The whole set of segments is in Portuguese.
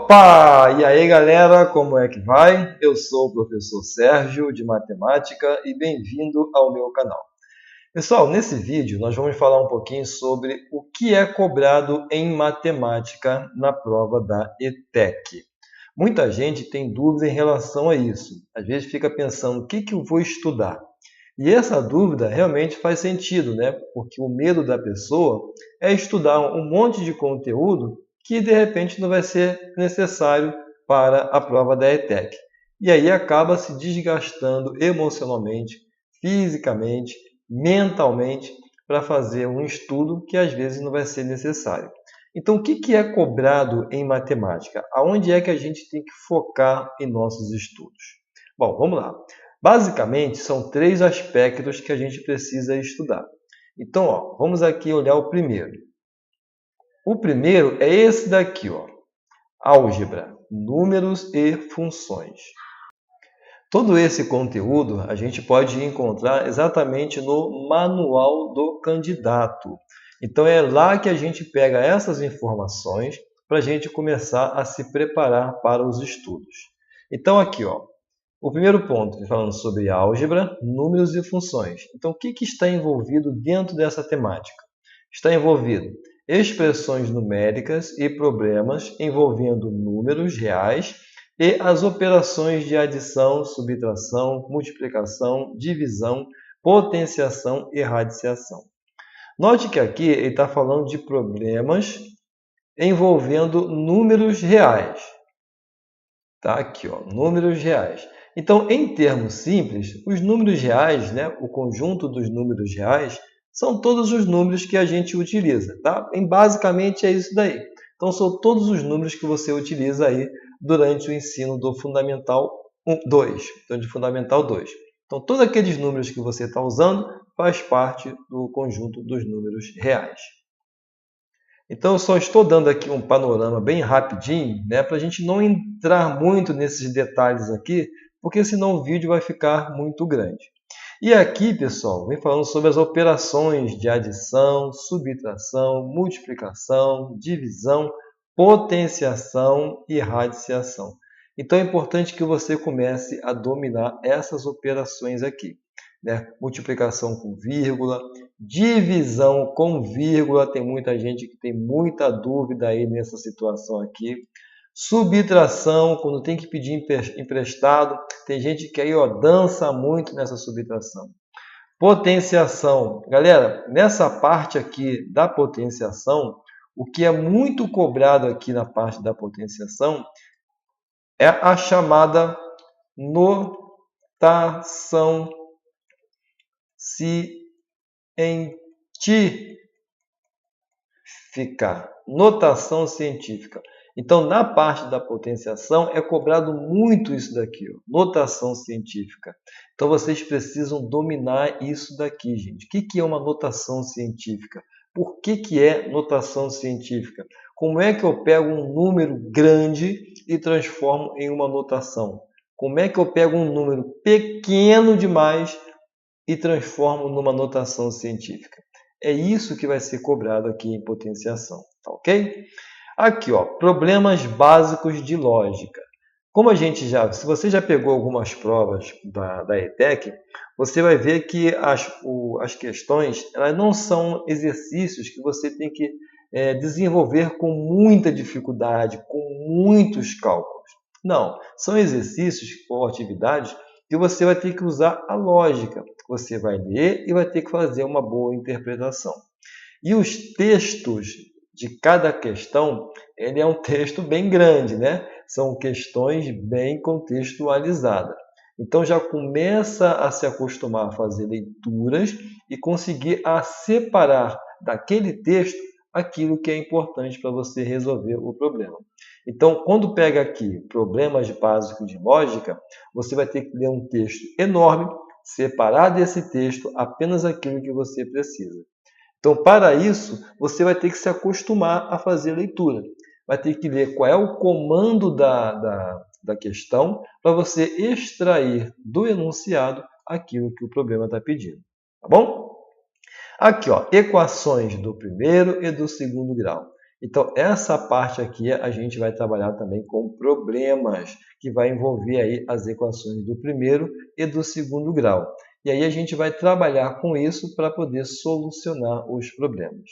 Opa! E aí, galera, como é que vai? Eu sou o professor Sérgio de Matemática e bem-vindo ao meu canal. Pessoal, nesse vídeo nós vamos falar um pouquinho sobre o que é cobrado em matemática na prova da ETEC. Muita gente tem dúvidas em relação a isso. Às vezes fica pensando, o que eu vou estudar? E essa dúvida realmente faz sentido, né? Porque o medo da pessoa é estudar um monte de conteúdo que de repente não vai ser necessário para a prova da ETEC. E aí acaba se desgastando emocionalmente, fisicamente, mentalmente, para fazer um estudo que às vezes não vai ser necessário. Então, o que é cobrado em matemática? Aonde é que a gente tem que focar em nossos estudos? Bom, vamos lá. Basicamente, são três aspectos que a gente precisa estudar. Então, vamos aqui olhar o primeiro. O primeiro é esse daqui, álgebra, números e funções. Todo esse conteúdo a gente pode encontrar exatamente no manual do candidato. Então é lá que a gente pega essas informações para a gente começar a se preparar para os estudos. Então aqui, o primeiro ponto, falando sobre álgebra, números e funções. Então o que está envolvido dentro dessa temática? Está envolvido expressões numéricas e problemas envolvendo números reais e as operações de adição, subtração, multiplicação, divisão, potenciação e radiciação. Note que aqui ele está falando de problemas envolvendo números reais. Tá aqui, números reais. Então, em termos simples, os números reais, o conjunto dos números reais, são todos os números que a gente utiliza, tá? Basicamente é isso daí. Então, são todos os números que você utiliza aí durante o ensino do Fundamental 2, então de Fundamental 2. Então, todos aqueles números que você está usando faz parte do conjunto dos números reais. Então, eu só estou dando aqui um panorama bem rapidinho, para a gente não entrar muito nesses detalhes aqui, porque senão o vídeo vai ficar muito grande. E aqui, pessoal, vem falando sobre as operações de adição, subtração, multiplicação, divisão, potenciação e radiciação. Então, é importante que você comece a dominar essas operações aqui. Multiplicação com vírgula, divisão com vírgula, tem muita gente que tem muita dúvida aí nessa situação aqui. Subtração, quando tem que pedir emprestado, tem gente que aí dança muito nessa subtração. Potenciação, galera, nessa parte aqui da potenciação, o que é muito cobrado aqui na parte da potenciação é a chamada notação científica. Notação científica. Então, na parte da potenciação, é cobrado muito isso daqui, notação científica. Então, vocês precisam dominar isso daqui, gente. O que é uma notação científica? Por que é notação científica? Como é que eu pego um número grande e transformo em uma notação? Como é que eu pego um número pequeno demais e transformo numa notação científica? É isso que vai ser cobrado aqui em potenciação, tá ok? Aqui, problemas básicos de lógica. Como a gente se você já pegou algumas provas da ETEC, você vai ver que as questões elas não são exercícios que você tem que desenvolver com muita dificuldade, com muitos cálculos. Não, são exercícios ou atividades que você vai ter que usar a lógica. Você vai ler e vai ter que fazer uma boa interpretação. E os textos de cada questão, ele é um texto bem grande, São questões bem contextualizadas. Então, já começa a se acostumar a fazer leituras e conseguir a separar daquele texto aquilo que é importante para você resolver o problema. Então, quando pega aqui problemas básicos de lógica, você vai ter que ler um texto enorme, separar desse texto apenas aquilo que você precisa. Então, para isso, você vai ter que se acostumar a fazer leitura. Vai ter que ler qual é o comando da questão para você extrair do enunciado aquilo que o problema está pedindo. Tá bom? Aqui, equações do primeiro e do segundo grau. Então, essa parte aqui a gente vai trabalhar também com problemas, que vai envolver aí as equações do primeiro e do segundo grau. E aí a gente vai trabalhar com isso para poder solucionar os problemas.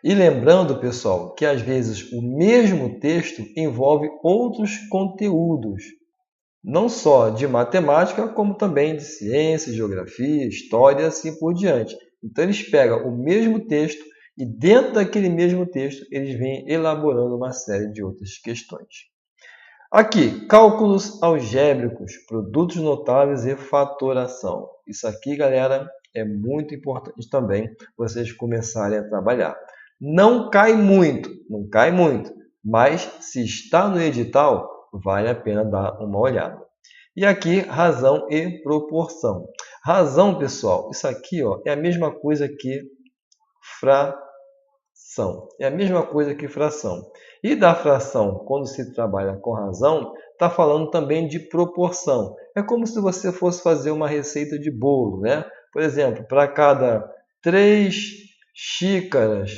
E lembrando, pessoal, que às vezes o mesmo texto envolve outros conteúdos, não só de matemática, como também de ciência, geografia, história e assim por diante. Então, eles pegam o mesmo texto e, dentro daquele mesmo texto, eles vêm elaborando uma série de outras questões. Aqui, cálculos algébricos, produtos notáveis e fatoração. Isso aqui, galera, é muito importante também vocês começarem a trabalhar. Não cai muito, mas se está no edital, vale a pena dar uma olhada. E aqui, razão e proporção. Razão, pessoal, isso aqui ó, é a mesma coisa que fração. É a mesma coisa que fração. E da fração, quando se trabalha com razão, está falando também de proporção. É como se você fosse fazer uma receita de bolo, né? Por exemplo, para cada 3 xícaras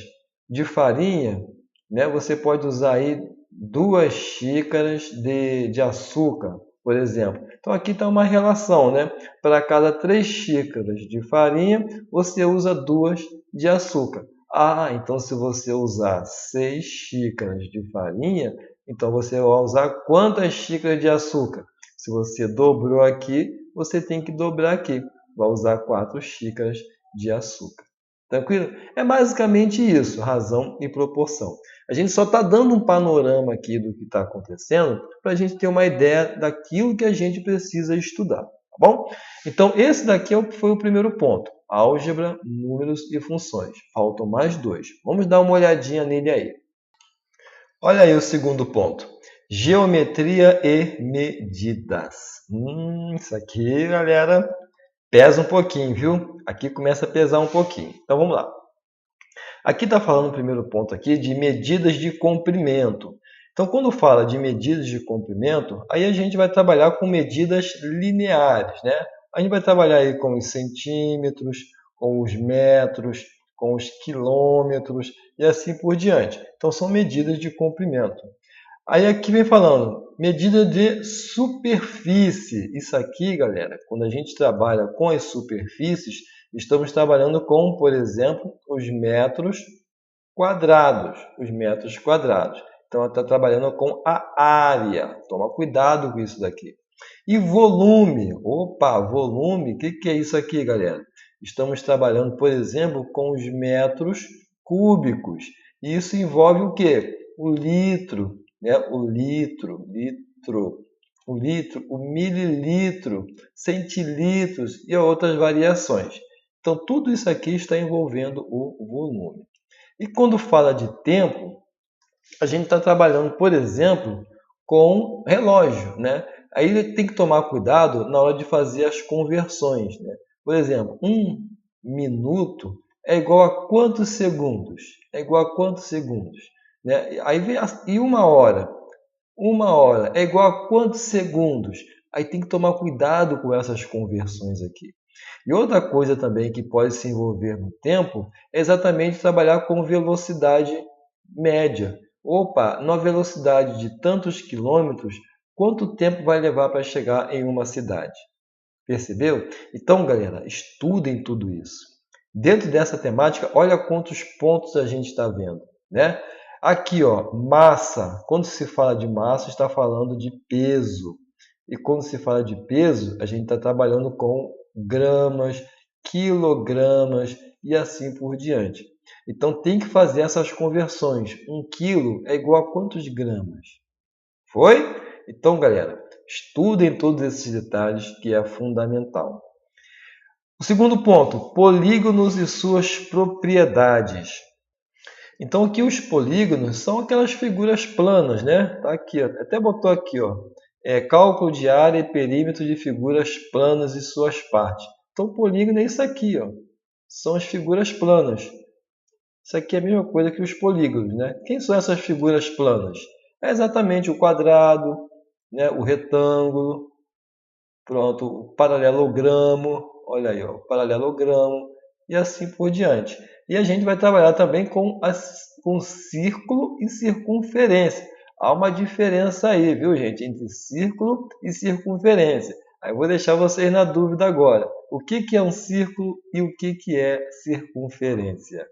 de farinha, né, você pode usar aí 2 xícaras de açúcar, por exemplo. Então, aqui está uma relação, né? Para cada 3 xícaras de farinha, você usa 2 de açúcar. Ah, então se você usar 6 xícaras de farinha, então você vai usar quantas xícaras de açúcar? Se você dobrou aqui, você tem que dobrar aqui. Vai usar 4 xícaras de açúcar. Tranquilo? É basicamente isso, razão e proporção. A gente só está dando um panorama aqui do que está acontecendo para a gente ter uma ideia daquilo que a gente precisa estudar, tá bom? Então, esse daqui foi o primeiro ponto. Álgebra, números e funções. Faltam mais 2. Vamos dar uma olhadinha nele aí. Olha aí o segundo ponto. Geometria e medidas. Isso aqui, galera, pesa um pouquinho, viu? Aqui começa a pesar um pouquinho. Então, vamos lá. Aqui está falando o primeiro ponto aqui de medidas de comprimento. Então, quando fala de medidas de comprimento, aí a gente vai trabalhar com medidas lineares, né? A gente vai trabalhar aí com os centímetros, com os metros, com os quilômetros e assim por diante. Então, são medidas de comprimento. Aí aqui vem falando, medida de superfície. Isso aqui, galera, quando a gente trabalha com as superfícies, estamos trabalhando com, por exemplo, os metros quadrados. Os metros quadrados. Então, ela está trabalhando com a área. Toma cuidado com isso daqui. E volume. Opa, volume. O que é isso aqui, galera? Estamos trabalhando, por exemplo, com os metros cúbicos. E isso envolve o quê? O litro, né? O litro, o mililitro, centilitros e outras variações. Então, tudo isso aqui está envolvendo o volume. E quando fala de tempo, a gente está trabalhando, por exemplo, com relógio, né? Aí tem que tomar cuidado na hora de fazer as conversões, né? Por exemplo, 1 minuto é igual a quantos segundos? É igual a quantos segundos? Né? Aí vem e 1 hora? 1 hora é igual a quantos segundos? Aí tem que tomar cuidado com essas conversões aqui. E outra coisa também que pode se envolver no tempo é exatamente trabalhar com velocidade média. Opa, na velocidade de tantos quilômetros, quanto tempo vai levar para chegar em uma cidade? Percebeu? Então, galera, estudem tudo isso. Dentro dessa temática, olha quantos pontos a gente está vendo, né? Aqui, ó, massa. Quando se fala de massa, está falando de peso. E quando se fala de peso, a gente está trabalhando com gramas, quilogramas e assim por diante. Então, tem que fazer essas conversões. 1 quilo é igual a quantos gramas? Foi? Então, galera, estudem todos esses detalhes que é fundamental. O segundo ponto, polígonos e suas propriedades. Então, aqui os polígonos são aquelas figuras planas, né? Tá aqui, ó. Até botou aqui, ó. Cálculo de área e perímetro de figuras planas e suas partes. Então, o polígono é isso aqui, ó. São as figuras planas. Isso aqui é a mesma coisa que os polígonos, né? Quem são essas figuras planas? É exatamente o quadrado, né? O retângulo, pronto, o paralelogramo, olha aí, ó, o paralelogramo e assim por diante. E a gente vai trabalhar também com círculo e circunferência. Há uma diferença aí, viu, gente, entre círculo e circunferência. Aí eu vou deixar vocês na dúvida agora. O que é um círculo e o que é circunferência?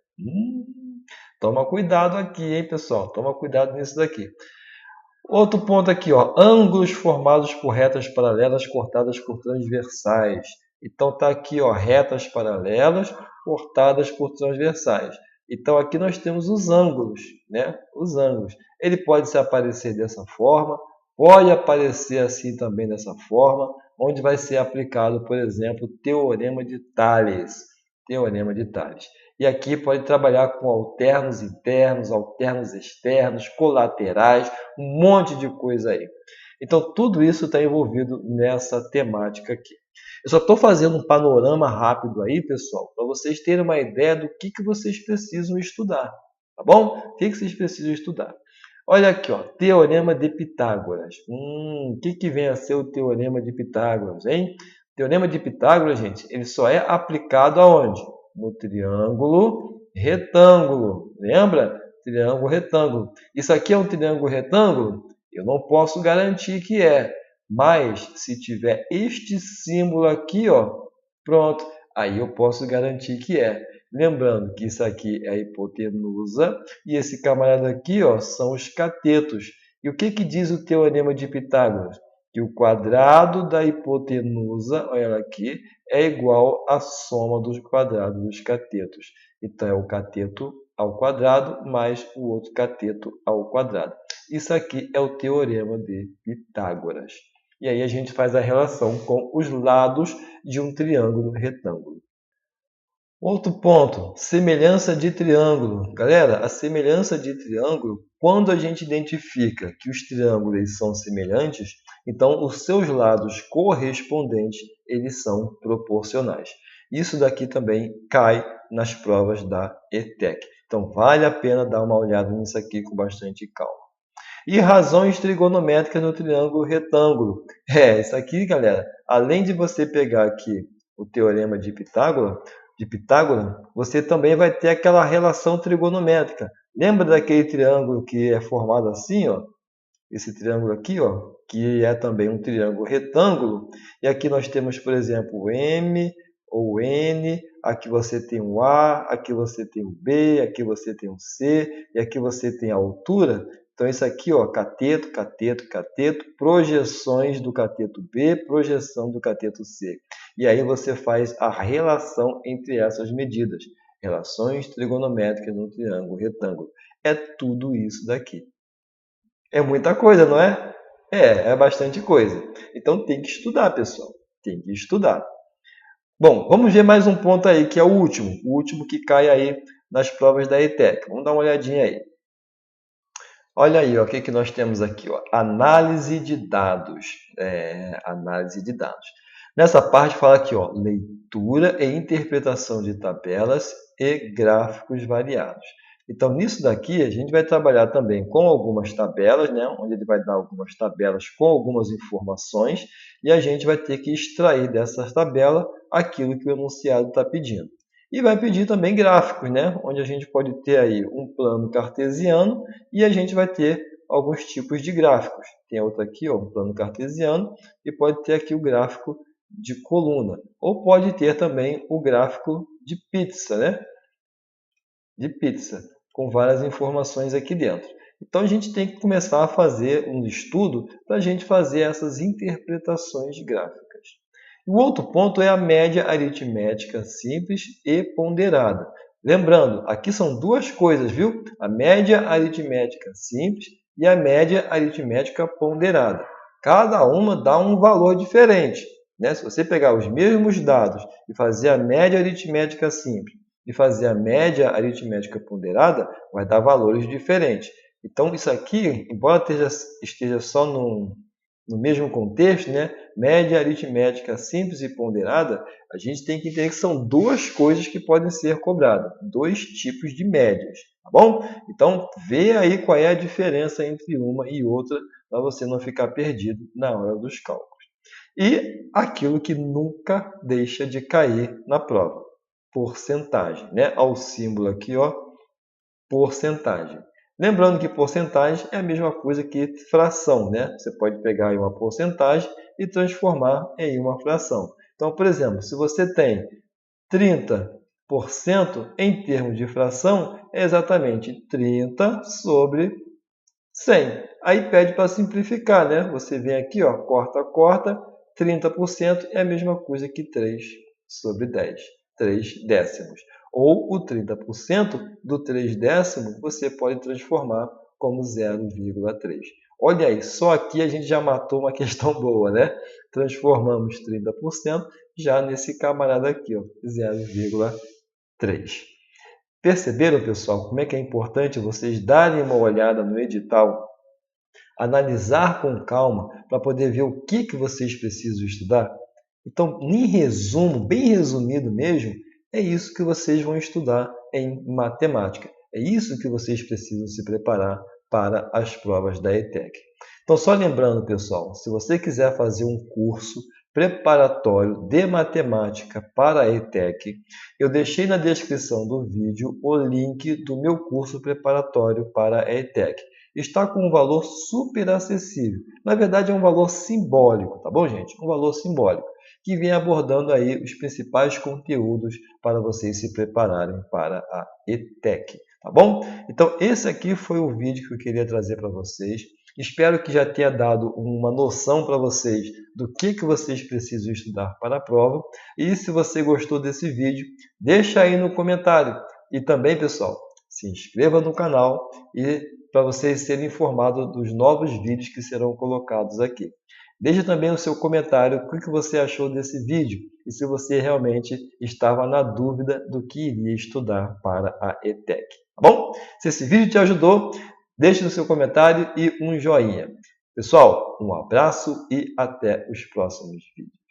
Toma cuidado aqui, hein, pessoal? Toma cuidado nisso daqui. Outro ponto aqui, ó, ângulos formados por retas paralelas cortadas por transversais. Então tá aqui, ó, retas paralelas cortadas por transversais. Então aqui nós temos os ângulos, né? Os ângulos. Ele pode se aparecer dessa forma, pode aparecer assim também dessa forma, onde vai ser aplicado, por exemplo, o Teorema de Tales. Teorema de Tales. E aqui pode trabalhar com alternos internos, alternos externos, colaterais, um monte de coisa aí. Então, tudo isso está envolvido nessa temática aqui. Eu só estou fazendo um panorama rápido aí, pessoal, para vocês terem uma ideia do que vocês precisam estudar. Tá bom? O que vocês precisam estudar? Olha aqui, ó, Teorema de Pitágoras. O que vem a ser o Teorema de Pitágoras, hein? O Teorema de Pitágoras, gente, ele só é aplicado aonde? No triângulo retângulo. Lembra? Triângulo retângulo. Isso aqui é um triângulo retângulo? Eu não posso garantir que é. Mas se tiver este símbolo aqui, ó, pronto, aí eu posso garantir que é. Lembrando que isso aqui é a hipotenusa e esse camarada aqui, ó, são os catetos. E o que diz o Teorema de Pitágoras? Que o quadrado da hipotenusa, olha ela aqui, é igual à soma dos quadrados dos catetos. Então, é o cateto ao quadrado mais o outro cateto ao quadrado. Isso aqui é o Teorema de Pitágoras. E aí a gente faz a relação com os lados de um triângulo retângulo. Outro ponto, semelhança de triângulo. Galera, a semelhança de triângulo, quando a gente identifica que os triângulos são semelhantes, então os seus lados correspondentes, eles são proporcionais. Isso daqui também cai nas provas da ETEC. Então vale a pena dar uma olhada nisso aqui com bastante calma. E razões trigonométricas no triângulo retângulo. Isso aqui, galera, além de você pegar aqui o teorema de Pitágoras, você também vai ter aquela relação trigonométrica. Lembra daquele triângulo que é formado assim, ó? Esse triângulo aqui, ó, que é também um triângulo retângulo. E aqui nós temos, por exemplo, o M ou N. Aqui você tem o A, aqui você tem o B, aqui você tem o C e aqui você tem a altura. Então, isso aqui, ó, cateto, cateto, cateto, projeções do cateto B, projeção do cateto C. E aí você faz a relação entre essas medidas. Relações trigonométricas no triângulo retângulo. É tudo isso daqui. É muita coisa, não é? É bastante coisa. Então tem que estudar, pessoal. Tem que estudar. Bom, vamos ver mais um ponto aí, que é o último que cai aí nas provas da ETEC. Vamos dar uma olhadinha aí. Olha aí, ó, o que nós temos aqui? Ó? Análise de dados. Análise de dados. Nessa parte fala aqui, ó, leitura e interpretação de tabelas e gráficos variados. Então, nisso daqui, a gente vai trabalhar também com algumas tabelas, né, onde ele vai dar algumas tabelas com algumas informações, e a gente vai ter que extrair dessas tabelas aquilo que o enunciado está pedindo. E vai pedir também gráficos, né, onde a gente pode ter aí um plano cartesiano e a gente vai ter alguns tipos de gráficos. Tem outro aqui, ó, um plano cartesiano, e pode ter aqui o gráfico de coluna. Ou pode ter também o gráfico de pizza, né? De pizza, com várias informações aqui dentro. Então, a gente tem que começar a fazer um estudo para a gente fazer essas interpretações gráficas. O outro ponto é a média aritmética simples e ponderada. Lembrando, aqui são duas coisas, viu? A média aritmética simples e a média aritmética ponderada. Cada uma dá um valor diferente, né? Se você pegar os mesmos dados e fazer a média aritmética simples e fazer a média aritmética ponderada, vai dar valores diferentes. Então, isso aqui, embora esteja só no mesmo contexto, né? Média aritmética simples e ponderada, a gente tem que entender que são duas coisas que podem ser cobradas, dois tipos de médias, tá bom? Então, vê aí qual é a diferença entre uma e outra, para você não ficar perdido na hora dos cálculos. E aquilo que nunca deixa de cair na prova. porcentagem, né? Ao símbolo aqui, ó, porcentagem. Lembrando que porcentagem é a mesma coisa que fração, né? Você pode pegar aí uma porcentagem e transformar em uma fração. Então, por exemplo, se você tem 30%, em termos de fração, é exatamente 30 sobre 100. Aí pede para simplificar, né? Você vem aqui, ó, corta, corta, 30% é a mesma coisa que 3 sobre 10, 3 décimos. Ou o 30% do 3 décimo você pode transformar como 0,3. Olha aí, só aqui a gente já matou uma questão boa, né? Transformamos 30% já nesse camarada aqui, ó, 0,3. Perceberam, pessoal, como é que é importante vocês darem uma olhada no edital, analisar com calma para poder ver o que vocês precisam estudar? Então, em resumo, bem resumido mesmo, é isso que vocês vão estudar em matemática. É isso que vocês precisam se preparar para as provas da ETEC. Então, só lembrando, pessoal, se você quiser fazer um curso preparatório de matemática para a ETEC, eu deixei na descrição do vídeo o link do meu curso preparatório para a ETEC. Está com um valor super acessível. Na verdade, é um valor simbólico, tá bom, gente? Um valor simbólico, que vem abordando aí os principais conteúdos para vocês se prepararem para a ETEC, tá bom? Então, esse aqui foi o vídeo que eu queria trazer para vocês. Espero que já tenha dado uma noção para vocês do que vocês precisam estudar para a prova. E se você gostou desse vídeo, deixa aí no comentário. E também, pessoal, se inscreva no canal e para vocês serem informados dos novos vídeos que serão colocados aqui. Deixe também o seu comentário o que você achou desse vídeo e se você realmente estava na dúvida do que iria estudar para a ETEC. Tá bom? Se esse vídeo te ajudou, deixe o seu comentário e um joinha. Pessoal, um abraço e até os próximos vídeos.